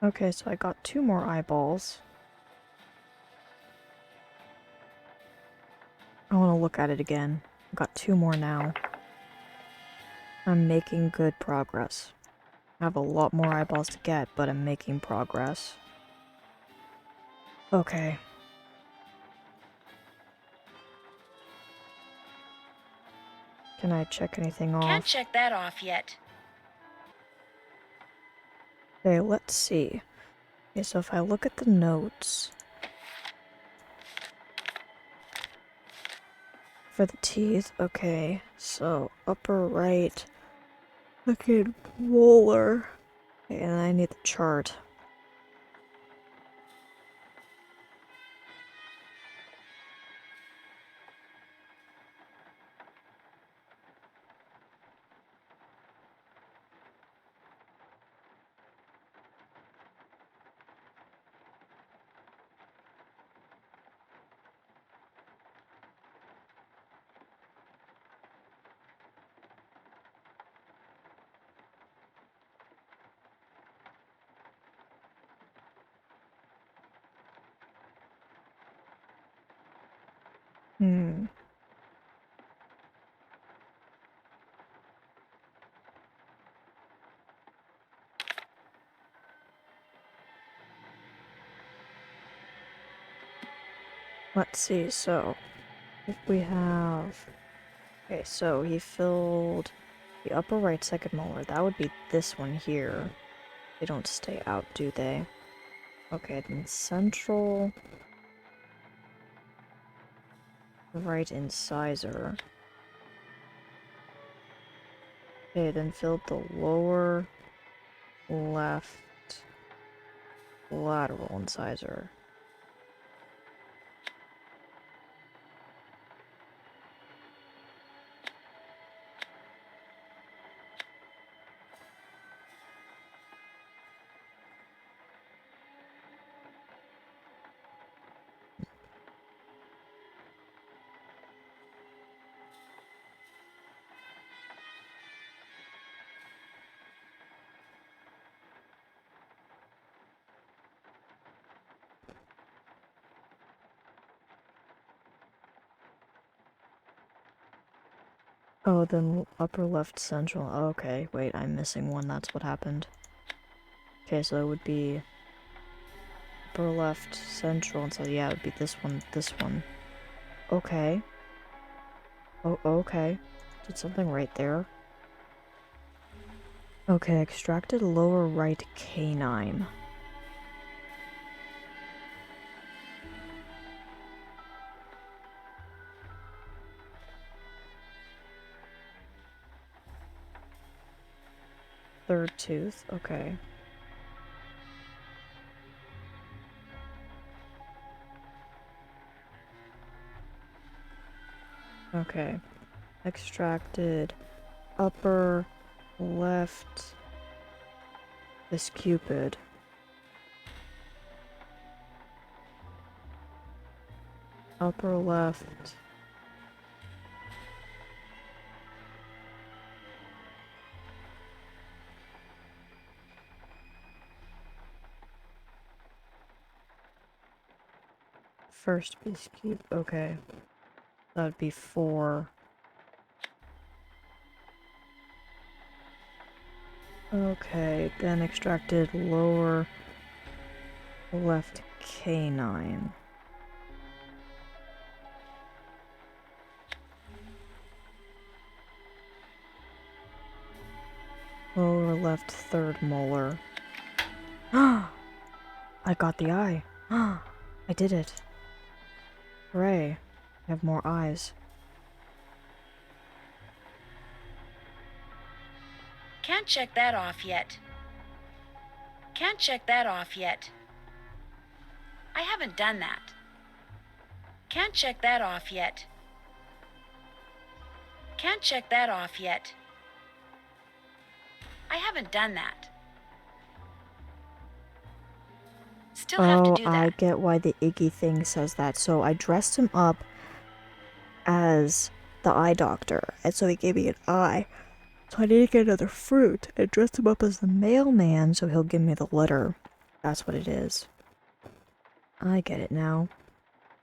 Okay, so I got 2 more eyeballs. I want to look at it again. I got 2 more now. I'm making good progress. I have a lot more eyeballs to get, but I'm making progress. Okay. Can I check anything off? Can't check that off yet. Okay, let's see. Okay, so if I look at the notes for the teeth, okay, so upper right, looking molar. Okay, and I need the chart. Let's see, so if we have... Okay, so he filled the upper right second molar. That would be this one here. They don't stay out, do they? Okay, then central right incisor. Okay, then filled the lower left lateral incisor. Oh, then upper left central. Okay, wait, I'm missing one. That's what happened. Okay, so it would be upper left central, and so yeah, it would be this one. Okay. Oh, okay. Did something right there. Okay, extracted lower right canine. Third tooth, okay. Okay. Extracted upper left this cupid. Upper left. First base cube, okay. That'd be 4. Okay, then extracted lower left canine. Lower left third molar. I got the eye. I did it. Hooray. I have more eyes. Can't check that off yet. Can't check that off yet. I haven't done that. Can't check that off yet. Can't check that off yet. I haven't done that. Still have to do that. I get why the Iggy thing says that. So I dressed him up as the eye doctor, and so he gave me an eye. So I need to get another fruit and dress him up as the mailman so he'll give me the letter. That's what it is. I get it now.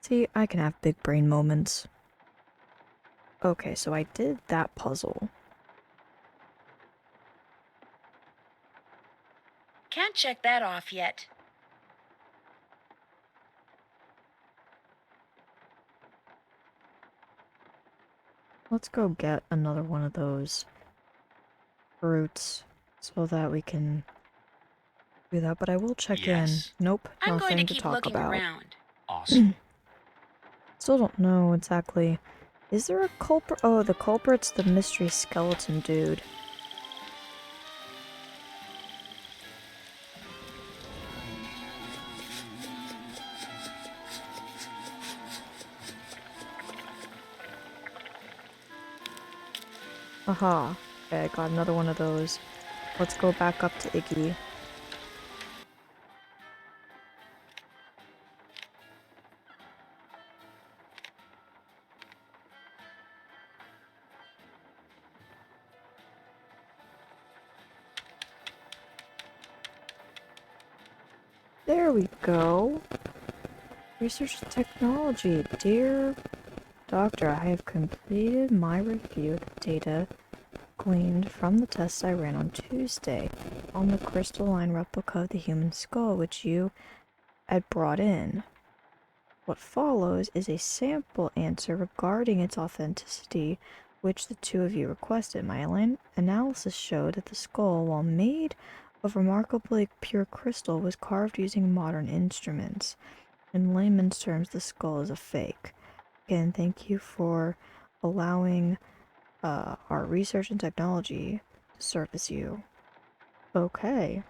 See, I can have big brain moments. Okay, so I did that puzzle. Can't check that off yet. Let's go get another one of those fruits so that we can do that, but I will check in. Nope, I'm going to nothing to keep talk looking about. around. Awesome. Still don't know exactly. Is there a culprit? Oh, the culprit's the mystery skeleton dude. Aha. Okay, I got another one of those. Let's go back up to Iggy. There we go. Research technology. Dear Doctor, I have completed my review of the data gleaned from the tests I ran on Tuesday on the crystalline replica of the human skull which you had brought in. What follows is a sample answer regarding its authenticity, which the two of you requested. My analysis showed that the skull, while made of remarkably pure crystal, was carved using modern instruments. In layman's terms, the skull is a fake. Again, thank you for allowing our research and technology to service you. Okay.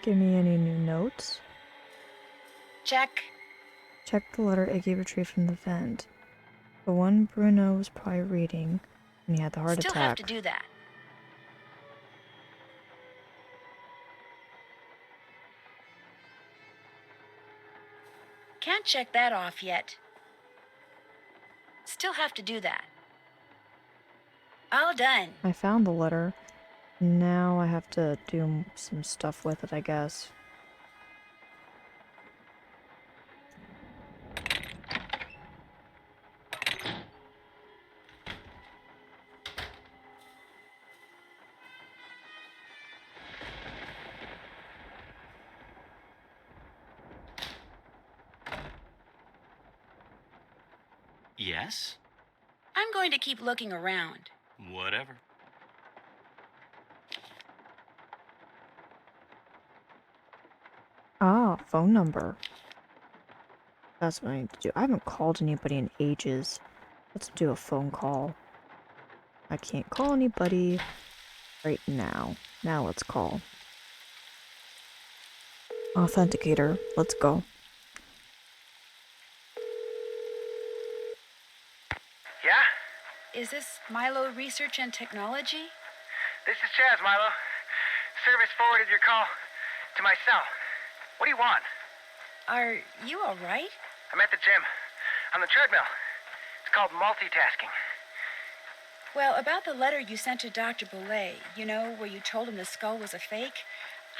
Give me any new notes? Check. Check the letter Iggy retrieved from the vent. The one Bruno was probably reading when he had the heart Still attack. have to do that. Can't check that off yet. Still have to do that. All done. I found the letter. Now I have to do some stuff with it, I guess. Yes? I'm going to keep looking around. Whatever. Ah, phone number. That's what I need to do. I haven't called anybody in ages. Let's do a phone call. I can't call anybody right now. Now let's call. Authenticator. Let's go. Yeah? Is this Milo Research and Technology? This is Chaz, Milo. Service forwarded your call to my cell. What do you want? Are you all right? I'm at the gym. On the treadmill. It's called multitasking. Well, about the letter you sent to Dr. Bolet, you know, where you told him the skull was a fake,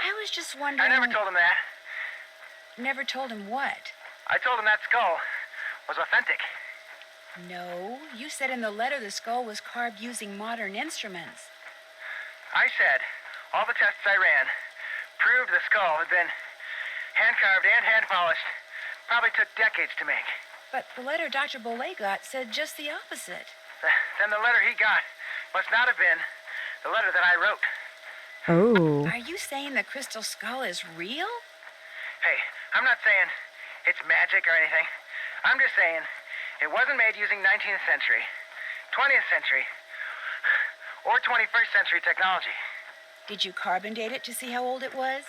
I was just wondering... I never told him that. Never told him what? I told him that skull was authentic. No, you said in the letter the skull was carved using modern instruments. I said all the tests I ran proved the skull had been hand-carved and hand-polished. Probably took decades to make. But the letter Dr. Bolet got said just the opposite. Then the letter he got must not have been the letter that I wrote. Oh. Are you saying the crystal skull is real? Hey, I'm not saying it's magic or anything. I'm just saying it wasn't made using 19th century, 20th century, or 21st century technology. Did you carbon date it to see how old it was?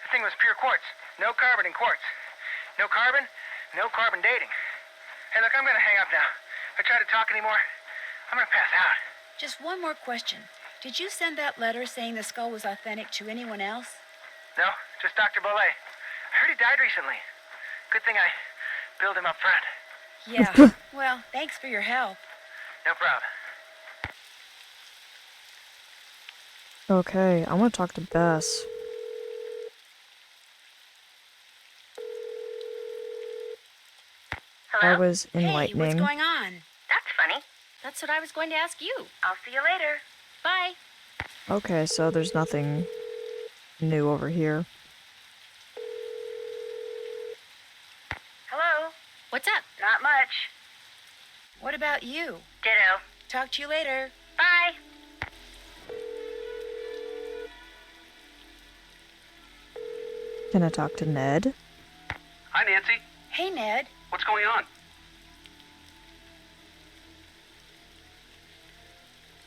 The thing was pure quartz. No carbon in quartz. No carbon, no carbon dating. Hey, look, I'm gonna hang up now. If I try to talk anymore, I'm gonna pass out. Just one more question. Did you send that letter saying the skull was authentic to anyone else? No, just Dr. Bolet. I heard he died recently. Good thing I billed him up front. Yeah, well, thanks for your help. No problem. Okay, I want to talk to Bess. That Hello? was Hey, what's enlightening. going on? That's funny. That's what I was going to ask you. I'll see you later. Bye. Okay, so there's nothing new over here. Hello? What's up? Not much. What about you? Ditto. Talk to you later. Bye. Can I talk to Ned? Hi, Nancy. Hey, Ned. What's going on?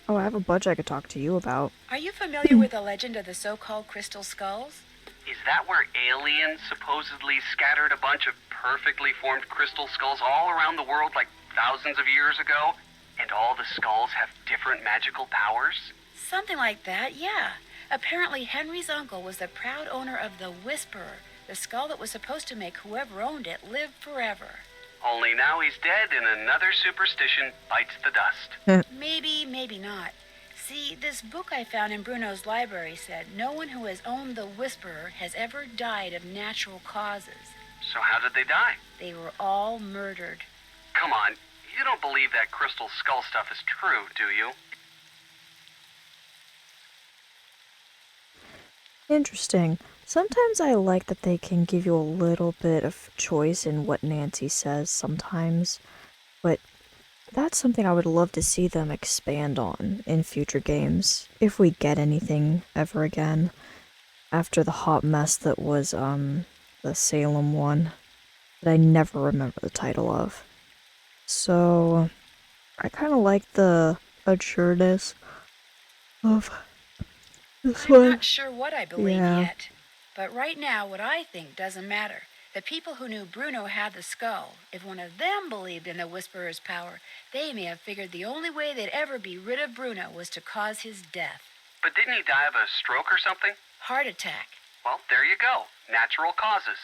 Oh, I have a bunch I could talk to you about. Are you familiar with the legend of the so-called crystal skulls? Is that where aliens supposedly scattered a bunch of perfectly formed crystal skulls all around the world like thousands of years ago? And all the skulls have different magical powers? Something like that, yeah. Apparently, Henry's uncle was the proud owner of the Whisperer, the skull that was supposed to make whoever owned it live forever. Only now he's dead and another superstition bites the dust. Maybe, maybe not. See, this book I found in Bruno's library said no one who has owned the Whisperer has ever died of natural causes. So how did they die? They were all murdered. Come on, you don't believe that crystal skull stuff is true, do you? Interesting. Sometimes I like that they can give you a little bit of choice in what Nancy says sometimes, but that's something I would love to see them expand on in future games, if we get anything ever again, after the hot mess that was, the Salem one, that I never remember the title of. So, I kinda like the assuredness of this I'm one. not sure what I believe Yeah. yet. But right now, what I think doesn't matter. The people who knew Bruno had the skull, if one of them believed in the Whisperer's power, they may have figured the only way they'd ever be rid of Bruno was to cause his death. But didn't he die of a stroke or something? Heart attack. Well, there you go. Natural causes.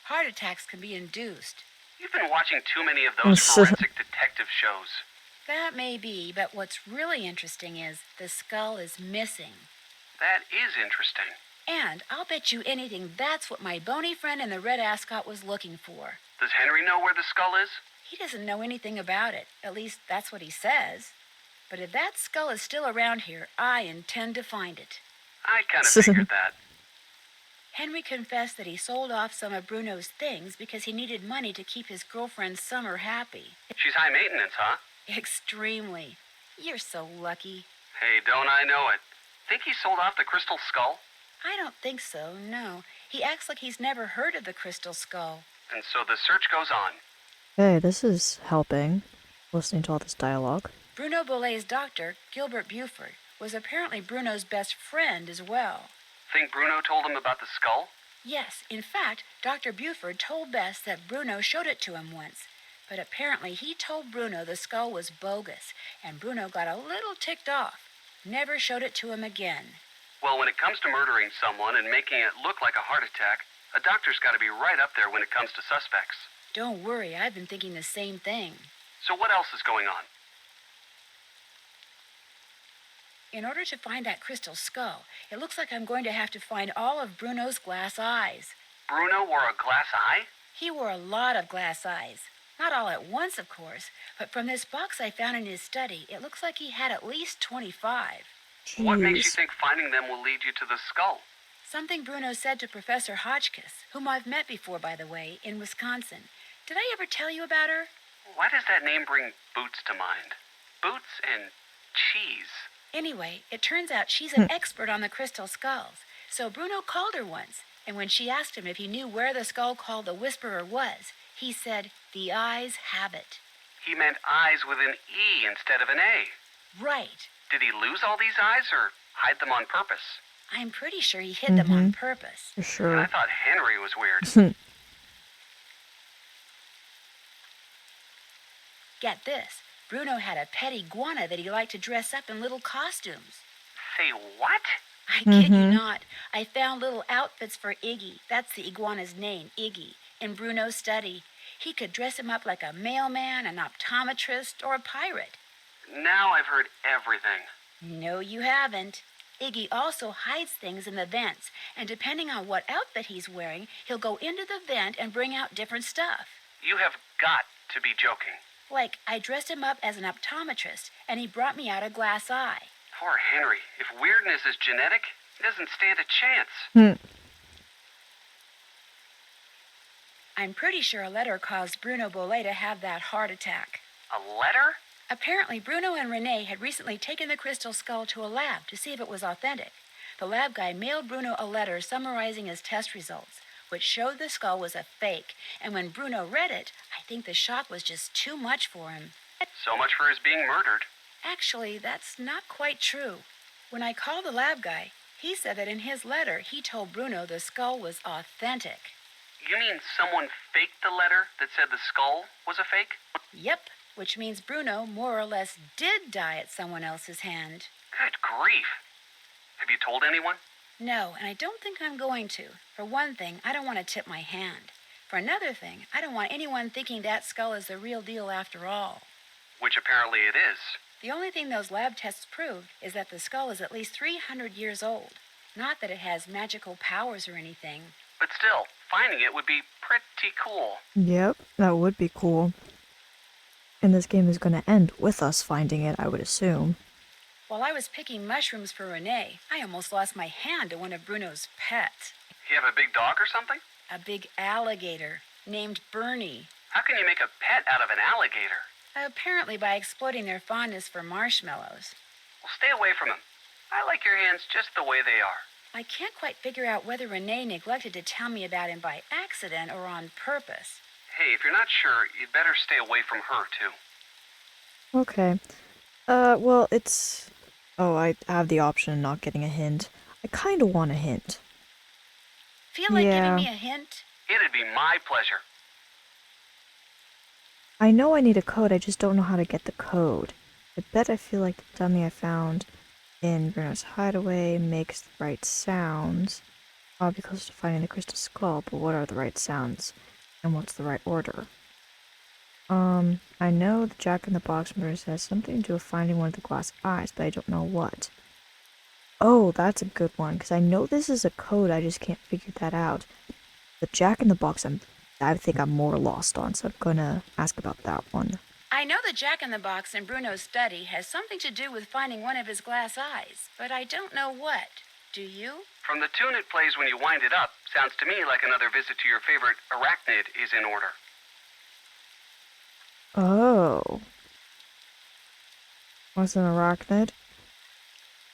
Heart attacks can be induced. You've been watching too many of those forensic detective shows. That may be, but what's really interesting is the skull is missing. That is interesting. And I'll bet you anything that's what my bony friend in the red ascot was looking for. Does Henry know where the skull is? He doesn't know anything about it. At least that's what he says. But if that skull is still around here, I intend to find it. I kind of figured that. Henry confessed that he sold off some of Bruno's things because he needed money to keep his girlfriend Summer happy. She's high maintenance, huh? Extremely. You're so lucky. Hey, don't I know it? Think he sold off the crystal skull? I don't think so, no. He acts like he's never heard of the crystal skull. And so the search goes on. Hey, this is helping, listening to all this dialogue. Bruno Bolet's doctor, Gilbert Buford, was apparently Bruno's best friend as well. Think Bruno told him about the skull? Yes, in fact, Dr. Buford told Bess that Bruno showed it to him once. But apparently he told Bruno the skull was bogus, and Bruno got a little ticked off. Never showed it to him again. Well, when it comes to murdering someone and making it look like a heart attack, a doctor's got to be right up there when it comes to suspects. Don't worry, I've been thinking the same thing. So what else is going on? In order to find that crystal skull, it looks like I'm going to have to find all of Bruno's glass eyes. Bruno wore a glass eye? He wore a lot of glass eyes. Not all at once, of course, but from this box I found in his study, it looks like he had at least 25. What makes you Jeez. think finding them will lead you to the skull? Something Bruno said to Professor Hotchkiss, whom I've met before, by the way, in Wisconsin. Did I ever tell you about her? Why does that name bring Boots to mind? Boots and cheese. Anyway, it turns out she's an expert on the crystal skulls. So Bruno called her once, and when she asked him if he knew where the skull called the Whisperer was, he said, "The eyes have it." He meant eyes with an E instead of an A. Right. Did he lose all these eyes or hide them on purpose? I'm pretty sure he hid them on purpose. For And sure. I thought Henry was weird. Get this. Bruno had a pet iguana that he liked to dress up in little costumes. Say what? I kid you not. I found little outfits for Iggy. That's the iguana's name, Iggy, in Bruno's study. He could dress him up like a mailman, an optometrist, or a pirate. Now I've heard everything. No, you haven't. Iggy also hides things in the vents, and depending on what outfit he's wearing, he'll go into the vent and bring out different stuff. You have got to be joking. Like, I dressed him up as an optometrist, and he brought me out a glass eye. Poor Henry. If weirdness is genetic, he doesn't stand a chance. I'm pretty sure a letter caused Bruno Bolet to have that heart attack. A letter? Apparently, Bruno and Renee had recently taken the crystal skull to a lab to see if it was authentic. The lab guy mailed Bruno a letter summarizing his test results, which showed the skull was a fake, and when Bruno read it, I think the shock was just too much for him. So much for his being murdered. Actually, that's not quite true. When I called the lab guy, he said that in his letter he told Bruno the skull was authentic. You mean someone faked the letter that said the skull was a fake? Yep, which means Bruno more or less did die at someone else's hand. Good grief. Have you told anyone? No, and I don't think I'm going to. For one thing, I don't want to tip my hand. For another thing, I don't want anyone thinking that skull is the real deal after all. Which apparently it is. The only thing those lab tests proved is that the skull is at least 300 years old. Not that it has magical powers or anything. But still, finding it would be pretty cool. Yep, that would be cool. And this game is going to end with us finding it, I would assume. While I was picking mushrooms for Renee, I almost lost my hand to one of Bruno's pets. You have a big dog or something? A big alligator named Bernie. How can you make a pet out of an alligator? Apparently by exploiting their fondness for marshmallows. Well, stay away from him. I like your hands just the way they are. I can't quite figure out whether Renee neglected to tell me about him by accident or on purpose. Hey, if you're not sure, you'd better stay away from her, too. Okay. Well, it's... Oh, I have the option of not getting a hint. I kind of want a hint. Feel like Yeah. giving me a hint? It'd be my pleasure. I know I need a code, I just don't know how to get the code. I bet I feel like the dummy I found in Bruno's hideaway makes the right sounds. I'll be close to finding the crystal skull, but what are the right sounds? And what's the right order? I know the Jack-in-the-Box murder has something to do with finding one of the glass eyes, but I don't know what. Oh, that's a good one, because I know this is a code, I just can't figure that out. The Jack-in-the-Box, I think I'm more lost on, so I'm gonna ask about that one. I know the Jack-in-the-Box in Bruno's study has something to do with finding one of his glass eyes, but I don't know what. Do you? From the tune it plays when you wind it up, sounds to me like another visit to your favorite arachnid is in order. Oh. What's an arachnid?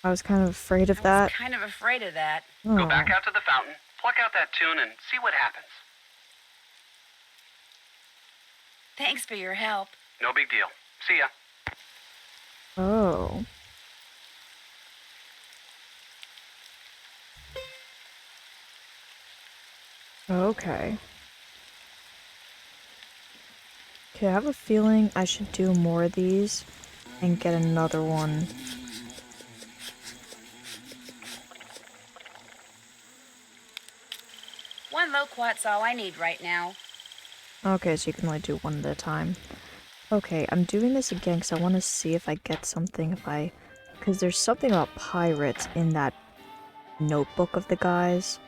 I was kind of afraid of I that. was kind of afraid of that. Oh. Go back out to the fountain, pluck out that tune, and see what happens. Thanks for your help. No big deal. See ya. Oh. Okay. Okay, I have a feeling I should do more of these and get another one. One loquat's all I need right now. Okay, so you can only do one at a time. Okay, I'm doing this again because I want to see if I get something because there's something about pirates in that notebook of the guys.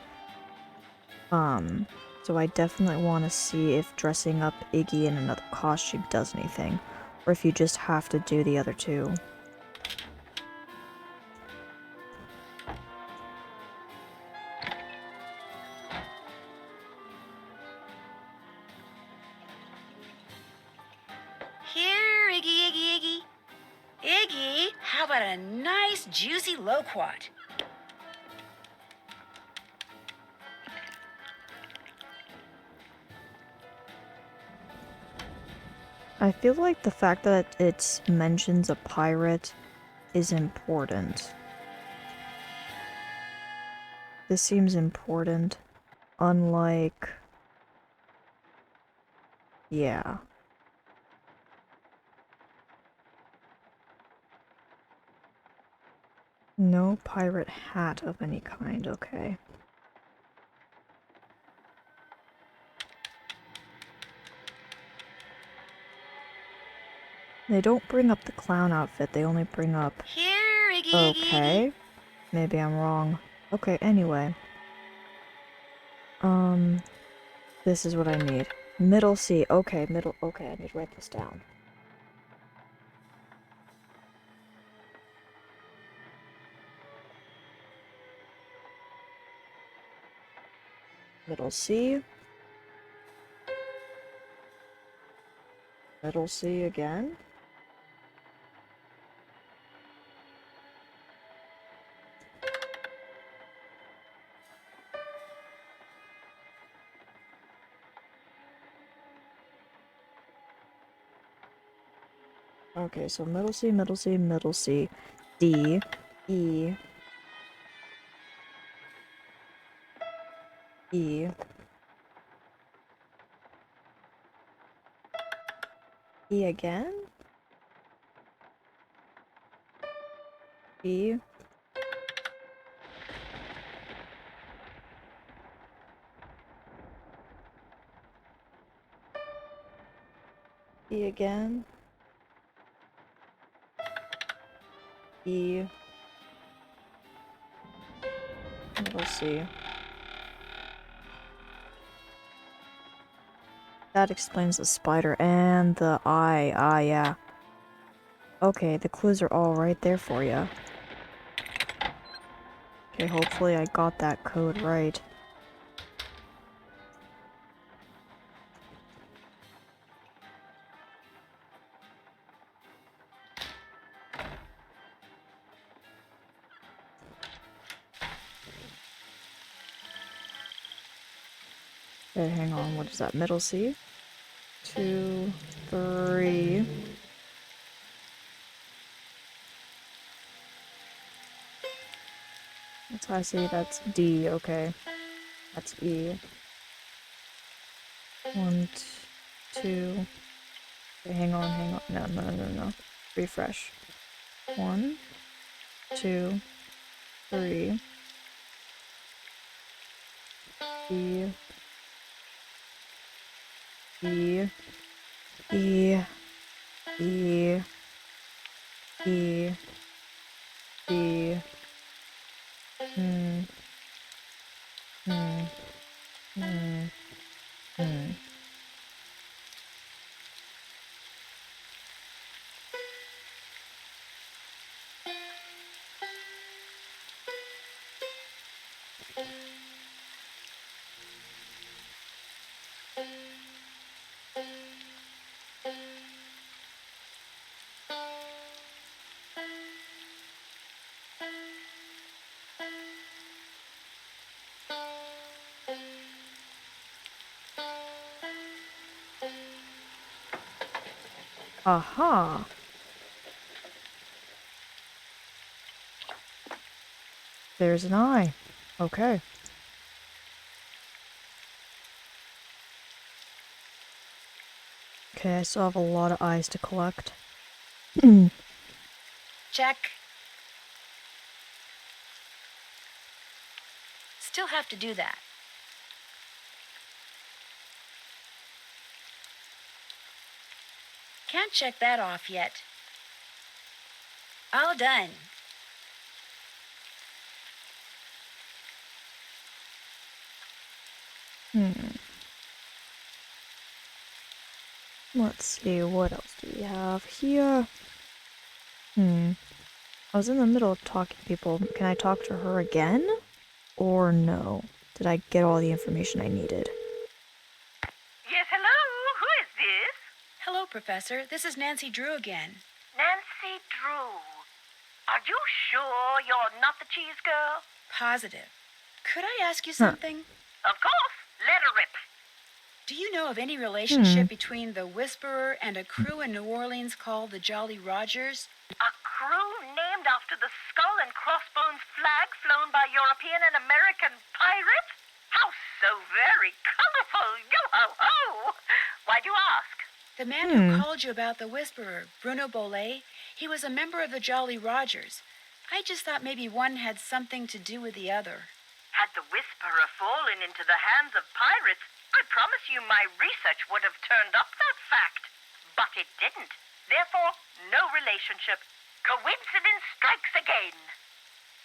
So I definitely want to see if dressing up Iggy in another costume does anything, or if you just have to do the other two. Here, Iggy, Iggy, Iggy. Iggy, how about a nice, juicy loquat? I feel like the fact that it mentions a pirate is important. This seems important, unlike... Yeah. No pirate hat of any kind, okay. They don't bring up the clown outfit, they only bring up... Here, Iggy. Okay. Maybe I'm wrong. Okay, anyway. This is what I need. Middle C. Okay, okay, I need to write this down. Middle C. Middle C again. Okay, so middle C, middle C, middle C, D, E, E, E again, E, E again, E, middle C. That explains the spider and the eye. Ah, yeah. Okay, the clues are all right there for you. Okay, hopefully I got that code right. Okay, hang on, what is that? Middle C? 2, 3. That's high C, that's D, okay. That's E. 1, 2. Okay, hang on. No. Refresh. 1, 2, 3. E. E. E. E. E. E. Hmm. Hmm. Hmm. Hmm. Aha! There's an eye. Okay. Okay, I still have a lot of eyes to collect. Check. Still have to do that. Can't check that off yet. All done. Let's see, what else do we have here? I was in the middle of talking to people. Can I talk to her again? Or no? Did I get all the information I needed? Yes, hello? Who is this? Hello, Professor. This is nancydrew again. Nancydrew. Are you sure you're not the cheese girl? Positive. Could I ask you something? Of course. Let her rip. Do you know of any relationship between the Whisperer and a crew in New Orleans called the Jolly Rogers? A crew named after the skull and crossbones flag flown by European and American pirates? How so very colorful. Yo-ho-ho. Why do you ask? The man who called you about the Whisperer, Bruno Bolet, he was a member of the Jolly Rogers. I just thought maybe one had something to do with the other. Had the Whisperer fallen into the hands of pirates, I promise you my research would have turned up that fact. But it didn't. Therefore, no relationship. Coincidence strikes again.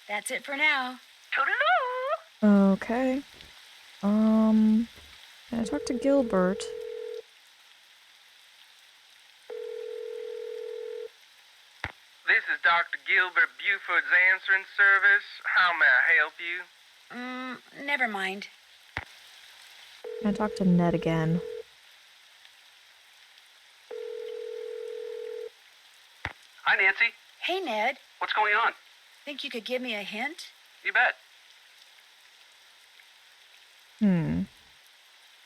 That's it for now. Toodaloo! Okay. Can I talk to Gilbert? This is Dr. Gilbert Buford's answering service. How may I help you? Never mind. Can I talk to Ned again? Hi, Nancy. Hey, Ned. What's going on? Think you could give me a hint? You bet.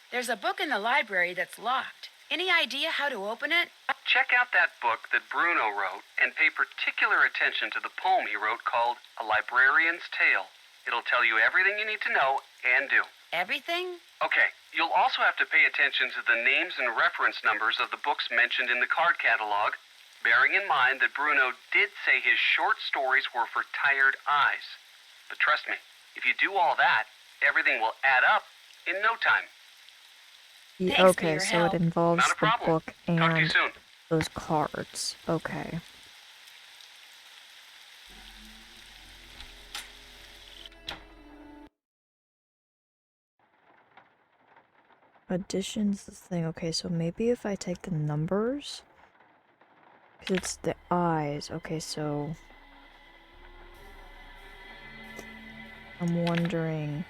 There's a book in the library that's locked. Any idea how to open it? Check out that book that Bruno wrote and pay particular attention to the poem he wrote called A Librarian's Tale. It'll tell you everything you need to know and do. Everything? Okay, you'll also have to pay attention to the names and reference numbers of the books mentioned in the card catalog, bearing in mind that Bruno did say his short stories were for tired eyes. But trust me, if you do all that, everything will add up in no time. Thanks for Okay, your so help. it involves Not a the problem. book Talk to you and soon. those cards. Okay. Addition's the thing. Okay, so maybe if I take the numbers, because it's the eyes. Okay, so I'm wondering.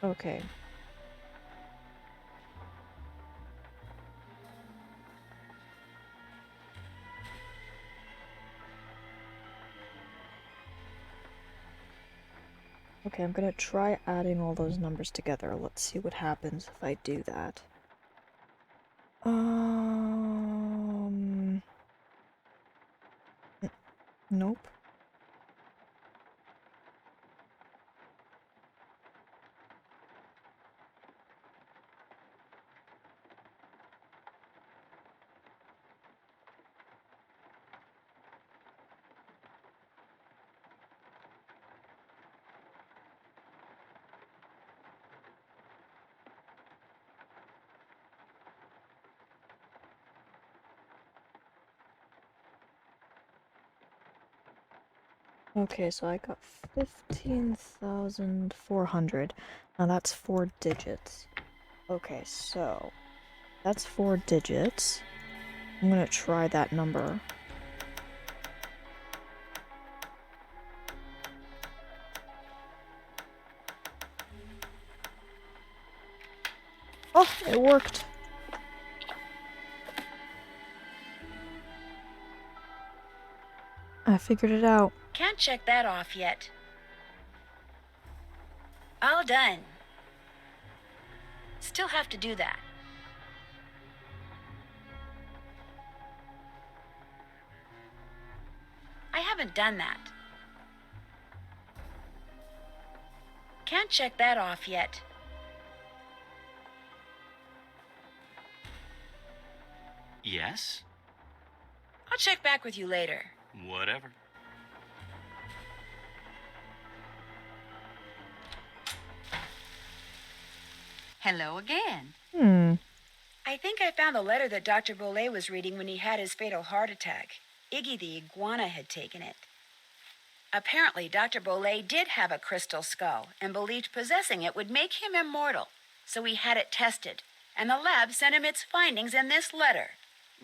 Okay. Okay, I'm gonna try adding all those numbers together. Let's see what happens if I do that. Nope. Okay, so I got 15,400. Now that's 4 digits. Okay, so that's 4 digits. I'm gonna try that number. Oh, it worked. I figured it out. Can't check that off yet. All done. Still have to do that. I haven't done that. Can't check that off yet. Yes? I'll check back with you later. Whatever. Hello again. I think I found the letter that Dr. Bolet was reading when he had his fatal heart attack. Iggy the iguana had taken it. Apparently, Dr. Bolet did have a crystal skull and believed possessing it would make him immortal. So he had it tested, and the lab sent him its findings in this letter.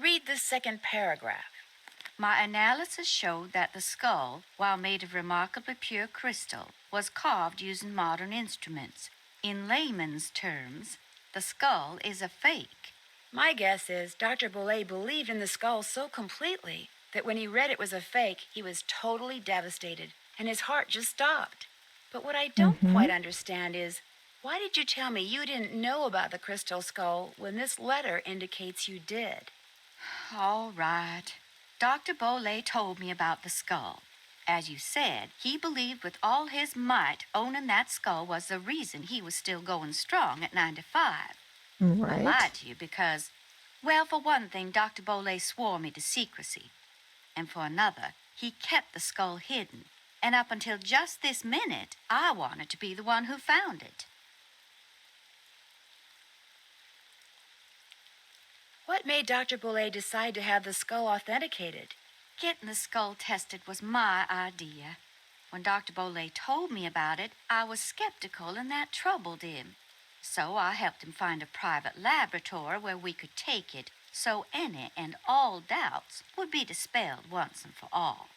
Read the second paragraph. My analysis showed that the skull, while made of remarkably pure crystal, was carved using modern instruments. In layman's terms, the skull is a fake. My guess is Dr. Bolet believed in the skull so completely that when he read it was a fake, he was totally devastated, and his heart just stopped. But what I don't quite understand is, why did you tell me you didn't know about the crystal skull when this letter indicates you did? All right. Dr. Bolet told me about the skull. As you said, he believed with all his might owning that skull was the reason he was still going strong at 95. I Right. lied to you because, well, for one thing, Dr. Bolet swore me to secrecy. And for another, he kept the skull hidden. And up until just this minute, I wanted to be the one who found it. What made Dr. Bolet decide to have the skull authenticated? Getting the skull tested was my idea. When Dr. Bolet told me about it, I was skeptical and that troubled him. So I helped him find a private laboratory where we could take it so any and all doubts would be dispelled once and for all.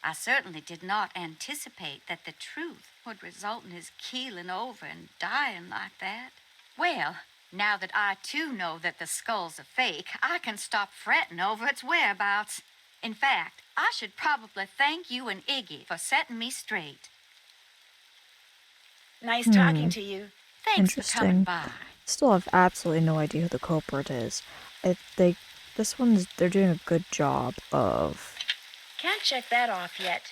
I certainly did not anticipate that the truth would result in his keeling over and dying like that. Well, now that I too know that the skull's a fake, I can stop fretting over its whereabouts. In fact, I should probably thank you and Iggy for setting me straight. Nice talking to you. Thanks for coming Interesting. by. Still have absolutely no idea who the culprit is. They're doing a good job of. Can't check that off yet.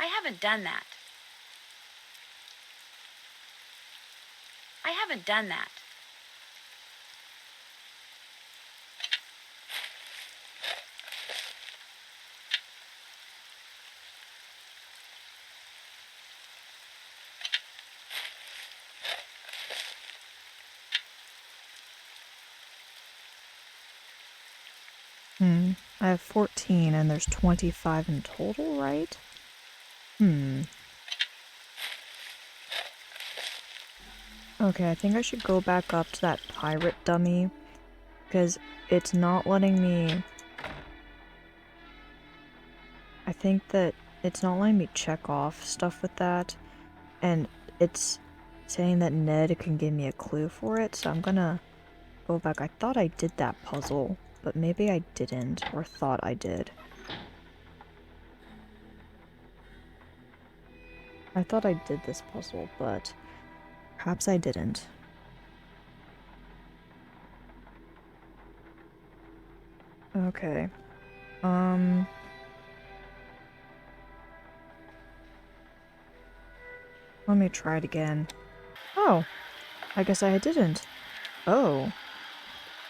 I haven't done that. I haven't done that. I have 14 and there's 25 in total, right? Okay, I think I should go back up to that pirate dummy, because it's not letting me... I think that it's not letting me check off stuff with that, and it's saying that Ned can give me a clue for it, so I'm gonna go back. I thought I did that puzzle, but maybe I didn't, or thought I did. I thought I did this puzzle, but perhaps I didn't. Okay. Let me try it again. Oh, I guess I didn't. Oh.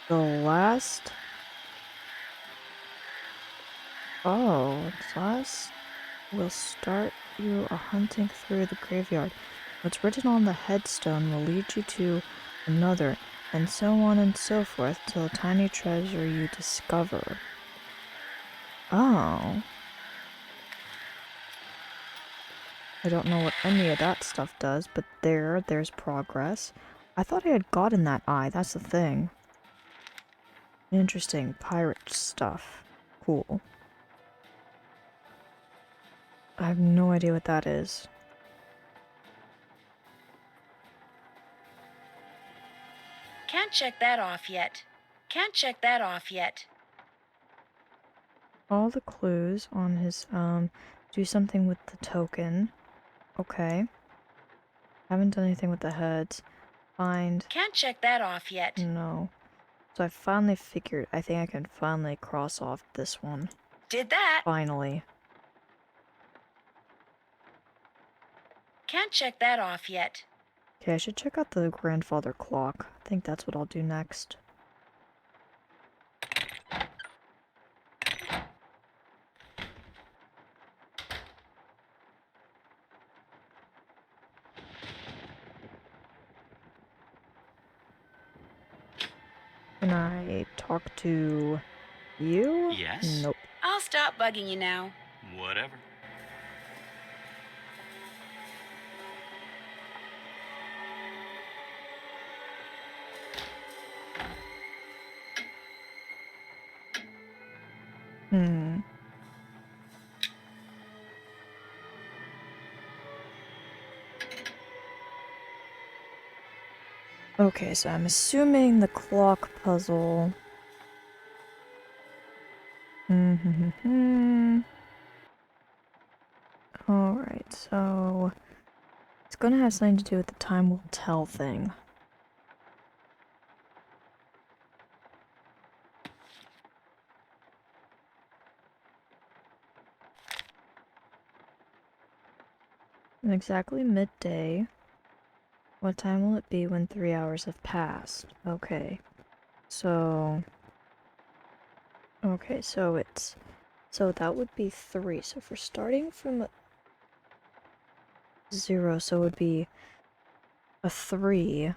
The last... Oh, last will start you a hunting through the graveyard. What's written on the headstone will lead you to another, and so on and so forth, till a tiny treasure you discover. Oh. I don't know what any of that stuff does, but there's progress. I thought I had gotten that eye, that's the thing. Interesting, pirate stuff. Cool. I have no idea what that is. Can't check that off yet. Can't check that off yet. All the clues on his, do something with the token. Okay. Haven't done anything with the heads. Find... Can't check that off yet. No. So I finally figured, I think I can finally cross off this one. Did that. Finally. Can't check that off yet. Okay, I should check out the grandfather clock. I think that's what I'll do next. Can I talk to you? Yes? Nope. I'll stop bugging you now. Whatever. Okay, so I'm assuming the clock puzzle. Alright, so it's gonna have something to do with the time will tell thing. Exactly midday. What time will it be when 3 hours have passed? Okay. So... Okay, so it's... So that would be 3. So if we're starting from 0, so it would be a 3.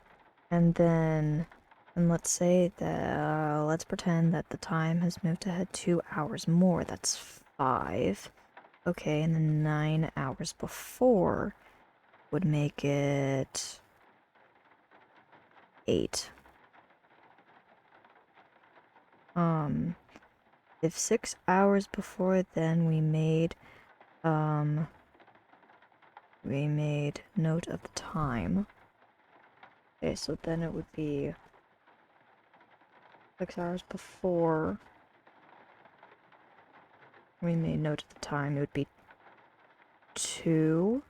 And then... And let's say that... let's pretend that the time has moved ahead 2 hours more. That's 5. Okay, and then 9 hours before would make it... 8. If 6 hours before then we made note of the time. Okay, so then it would be 6 hours before we made note of the time. It would be 2.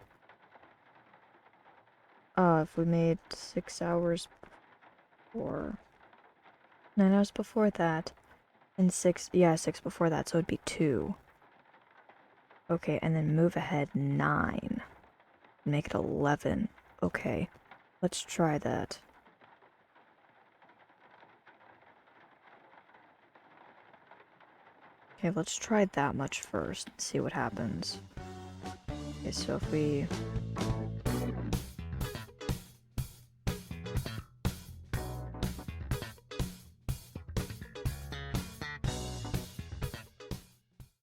If we made 6 hours before... 9 hours before that. And 6 before that, so it'd be 2. Okay, and then move ahead 9. Make it 11. Okay, let's try that. Okay, let's try that much first and see what happens. Okay, so if we